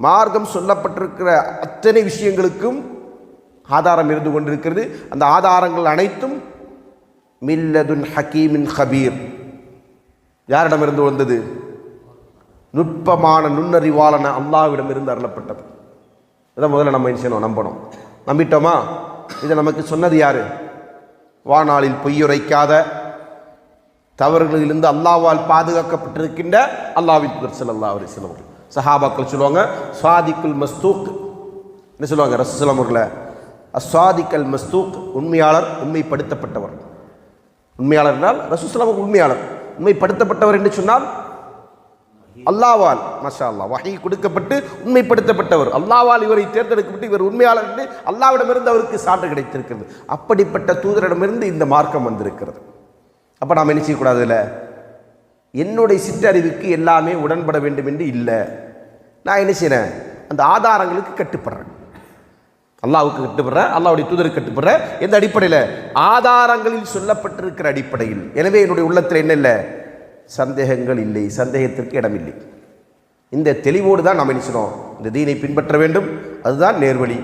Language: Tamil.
மார்க்கம் சொல்லப்பட்டிருக்கிற அத்தனை விஷயங்களுக்கும் ஆதாரம் இருந்து கொண்டிருக்கிறது. அந்த ஆதாரங்கள் அனைத்தும் மில்லதுன் ஹக்கீமின் ஹபீர், யாரிடமிருந்து வந்தது? நுட்பமான நுண்ணறிவாளன அல்லாஹ்விடமிருந்து அருளப்பட்டது. இதை முதல்ல நம்ம என்ன செய்யணும்? நம்பணும். நம்பிட்டோமா? இதை நமக்கு சொன்னது யாரு? வானாளில் பொய்யுரைக்காத, தவறுகளிலிருந்து அல்லாஹ்வால் பாதுகாக்கப்பட்டிருக்கின்ற அல்லாஹ்வின் தூதர் ஸல்லல்லாஹு அலைஹி வஸல்லம். சஹாபாக்கள் சொல்லுவாங்க ஸ்வாதிக்குல் மஸ்தூக். என்ன சொல்லுவாங்க ரசூலுல்லாஹி ஸல்லல்லாஹு அலைஹி வஸல்லம்? அஸ்வாதிக்கல் மஸ்தூக், உண்மையாளர், உண்மைப்படுத்தப்பட்டவர். உண்மையாளர் என்றால் ரசூலுல்லாஹி ஸல்லல்லாஹு அலைஹி வஸல்லம் உண்மையாளர். உண்மைப்படுத்தப்பட்டவர் என்று சொன்னால் அல்லாஹ்வால் மாஷா அல்லாஹ் வஹீ கொடுக்கப்பட்டு உண்மைப்படுத்தப்பட்டவர். அல்லாஹ்வால் இவரை தேர்ந்தெடுக்கப்பட்டு இவர் உண்மையாளர் என்று அல்லாஹ்விடமிருந்து அவருக்கு சான்று கிடைத்திருக்கிறது. அப்படிப்பட்ட தூதரிடமிருந்து இந்த மார்க்கம் வந்திருக்கிறது. அப்போ நாம் என்ன செய்யக்கூடாது? இல்லை, என்னுடைய சிற்றறிவுக்கு எல்லாமே உடன்பட வேண்டும் என்று இல்லை. நான் என்ன செய்கிறேன்? அந்த ஆதாரங்களுக்கு கட்டுப்படுறேன். அல்லாஹ்வுக்கு கட்டுப்படுறேன், அல்லாஹ்வுடைய தூதருக்கு கட்டுப்படுறேன். எந்த அடிப்படையில்? ஆதாரங்களில் சொல்லப்பட்டிருக்கிற அடிப்படையில். எனவே என்னுடைய உள்ளத்தில் என்ன இல்லை? சந்தேகங்கள் இல்லை, சந்தேகத்திற்கு இடமில்லை. இந்த தெளிவோடு தான் நாம் என்ன செய்யணும்? இந்த தீனை பின்பற்ற வேண்டும். அதுதான் நேர்வழி.